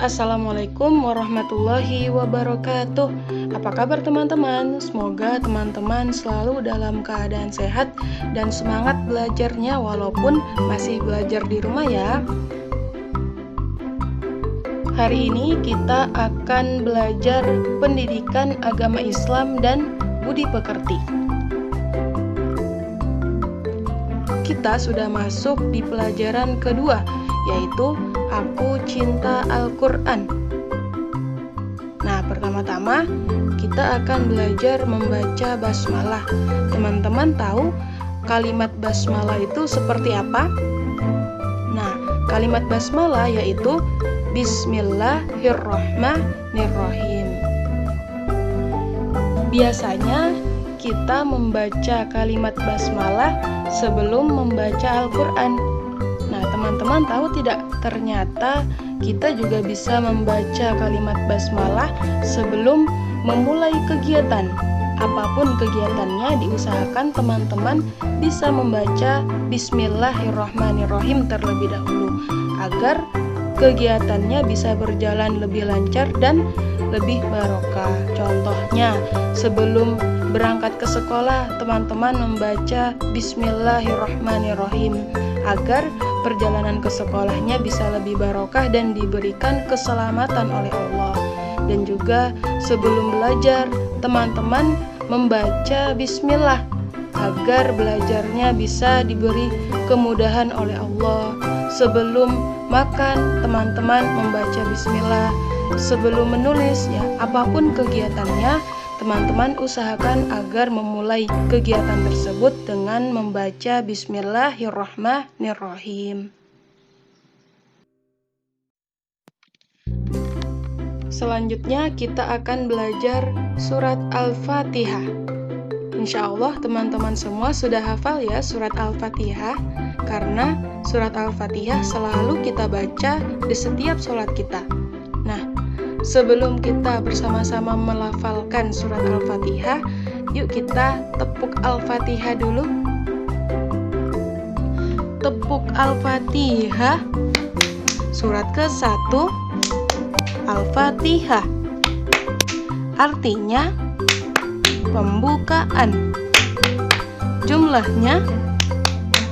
Assalamualaikum warahmatullahi wabarakatuh. Apa kabar teman-teman? Semoga teman-teman selalu dalam keadaan sehat dan semangat belajarnya walaupun masih belajar di rumah ya. Hari ini kita akan belajar pendidikan agama Islam dan budi pekerti. Kita sudah masuk di pelajaran kedua, yaitu Aku Cinta Al-Quran. Nah, pertama-tama kita akan belajar membaca basmalah. Teman-teman tahu kalimat basmalah itu seperti apa? Nah, kalimat basmalah yaitu Bismillahirrahmanirrahim. Biasanya kita membaca kalimat basmalah sebelum membaca Al-Quran. Nah, teman-teman tahu tidak? Ternyata kita juga bisa membaca kalimat basmalah sebelum memulai kegiatan. Apapun kegiatannya, diusahakan teman-teman bisa membaca Bismillahirrahmanirrahim terlebih dahulu agar kegiatannya bisa berjalan lebih lancar dan lebih barokah. Contohnya, sebelum berangkat ke sekolah, teman-teman membaca Bismillahirrahmanirrahim agar perjalanan ke sekolahnya bisa lebih barokah dan diberikan keselamatan oleh Allah. Dan juga sebelum belajar, teman-teman membaca bismillah agar belajarnya bisa diberi kemudahan oleh Allah. Sebelum makan, teman-teman membaca bismillah. Sebelum menulis, ya, apapun kegiatannya, teman-teman usahakan agar memulai kegiatan tersebut dengan membaca Bismillahirrahmanirrahim. Selanjutnya kita akan belajar surat Al-Fatihah. Insya Allah teman-teman semua sudah hafal ya surat Al-Fatihah, karena surat Al-Fatihah selalu kita baca di setiap sholat kita. Nah, sebelum kita bersama-sama melafalkan surat Al-Fatihah, yuk kita tepuk Al-Fatihah dulu. Tepuk Al-Fatihah. Surat ke-1 Al-Fatihah. Artinya pembukaan. Jumlahnya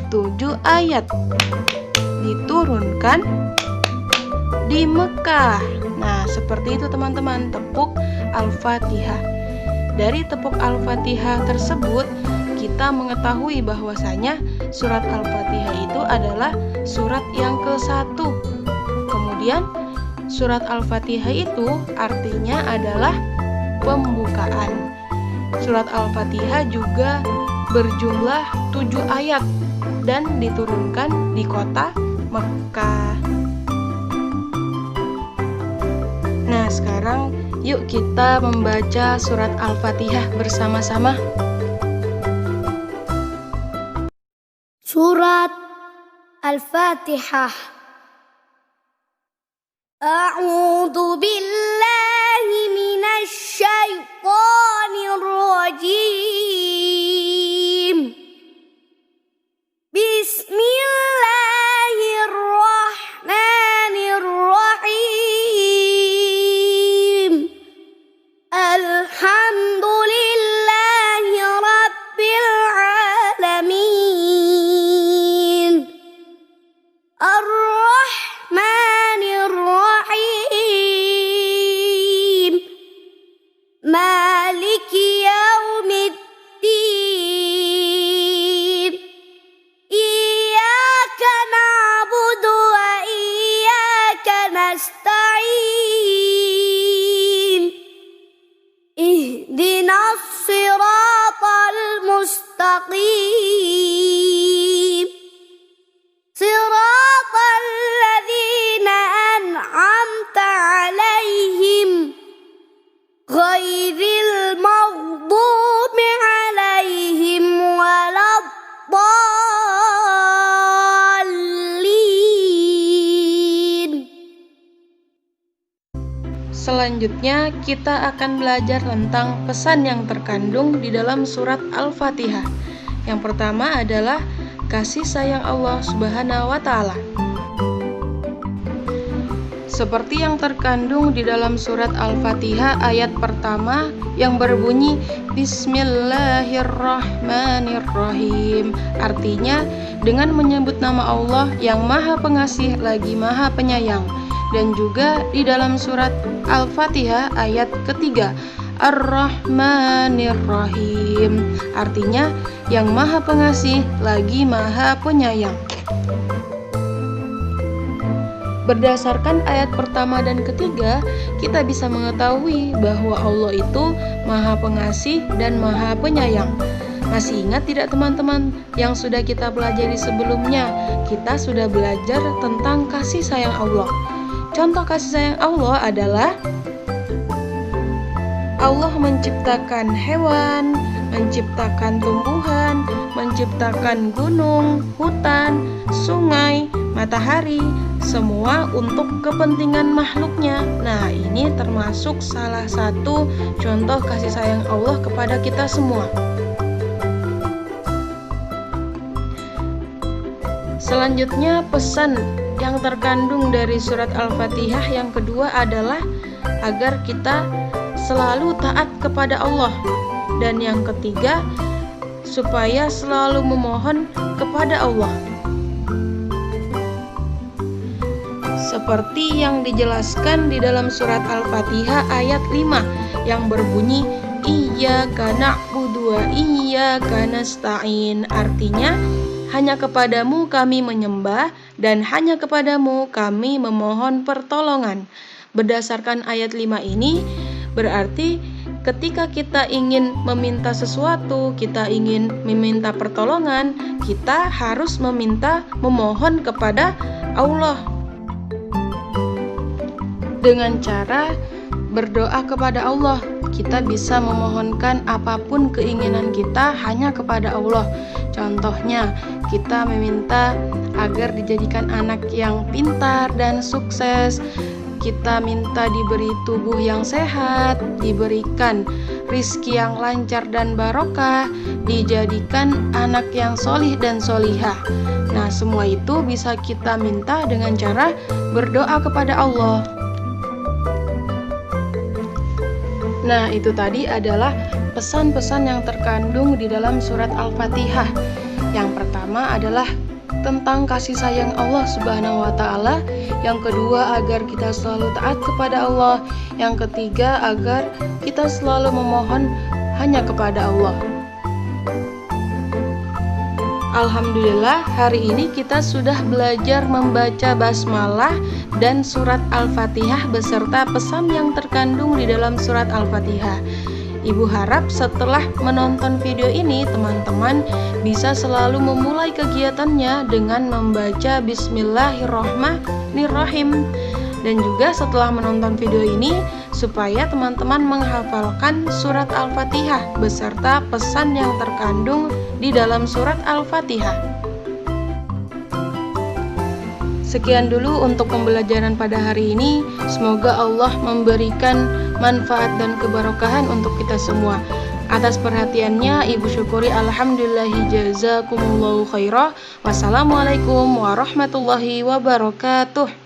7 ayat. Diturunkan di Mekah. Nah, seperti itu teman-teman, tepuk Al-Fatihah. Dari tepuk Al-Fatihah tersebut, kita mengetahui bahwasanya surat Al-Fatihah itu adalah surat yang ke-1. Kemudian, surat Al-Fatihah itu artinya adalah pembukaan. Surat Al-Fatihah juga berjumlah 7 ayat dan diturunkan di kota Mekah. Nah, sekarang yuk kita membaca surat Al-Fatihah bersama-sama. Surat Al-Fatihah. A'udzu billahi minasy syaithanir rajim. Bismillahirrahmanirrahim. Alhamdulillahi rabbil alamin. Ar-Rahmanir-Rahim. Maliki yaumiddin. Iyyaka na'budu wa iyyaka nasta'in. Ihdinas siratal mustaqim. Siratal ladzina an'amta 'alaihim ghairil maghdubi 'alaihim waladdallin. Selanjutnya kita akan belajar tentang pesan yang terkandung di dalam surat Al-Fatihah. Yang pertama adalah kasih sayang Allah Subhanahu wa Ta'ala. seperti yang terkandung di dalam surat Al-Fatihah ayat pertama yang berbunyi Bismillahirrahmanirrahim. Artinya dengan menyebut nama Allah yang Maha Pengasih lagi Maha Penyayang. Dan juga di dalam surat Al-Fatihah ayat ketiga Ar-Rahmanir-Rahim, artinya yang Maha Pengasih lagi Maha Penyayang. Berdasarkan ayat pertama dan ketiga, kita bisa mengetahui bahwa Allah itu Maha Pengasih dan Maha Penyayang. Masih ingat tidak teman-teman yang sudah kita pelajari sebelumnya? Kita sudah belajar tentang kasih sayang Allah. Contoh kasih sayang Allah adalah Allah menciptakan hewan, menciptakan tumbuhan, menciptakan gunung, hutan, sungai, matahari, semua untuk kepentingan makhluknya. Nah, ini termasuk salah satu contoh kasih sayang Allah kepada kita semua. Selanjutnya, pesan yang terkandung dari surat Al-Fatihah yang kedua adalah agar kita selalu taat kepada Allah. Dan yang ketiga, supaya selalu memohon kepada Allah. Seperti yang dijelaskan di dalam surat Al-Fatihah ayat 5 yang berbunyi Iyyaka na'budu wa iyyaka nasta'in. Artinya, hanya kepadamu kami menyembah dan hanya kepadamu kami memohon pertolongan. Berdasarkan ayat 5 ini, berarti ketika kita ingin meminta sesuatu, kita ingin meminta pertolongan, kita harus memohon kepada Allah. Dengan cara berdoa kepada Allah, kita bisa memohonkan apapun keinginan kita hanya kepada Allah. Contohnya, kita meminta agar dijadikan anak yang pintar dan sukses. Kita minta diberi tubuh yang sehat, diberikan rizki yang lancar dan barokah, dijadikan anak yang solih dan solihah. Nah, semua itu bisa kita minta dengan cara berdoa kepada Allah. Nah, itu tadi adalah pesan-pesan yang terkandung di dalam surat Al-Fatihah. Yang pertama adalah tentang kasih sayang Allah Subhanahu wa Ta'ala. Yang kedua, agar kita selalu taat kepada Allah. Yang ketiga, agar kita selalu memohon hanya kepada Allah. Alhamdulillah, hari ini kita sudah belajar membaca basmalah dan surat Al-Fatihah beserta pesan yang terkandung di dalam surat Al-Fatihah. Ibu harap setelah menonton video ini, teman-teman bisa selalu memulai kegiatannya dengan membaca Bismillahirrahmanirrahim. Dan juga setelah menonton video ini, supaya teman-teman menghafalkan surat Al-Fatihah beserta pesan yang terkandung di dalam surat Al-Fatihah. Sekian dulu untuk pembelajaran pada hari ini. Semoga Allah memberikan manfaat dan keberkahan untuk kita semua. Atas perhatiannya Ibu syukuri. Alhamdulillahi jazakumullahu khairah. Wassalamualaikum warahmatullahi wabarakatuh.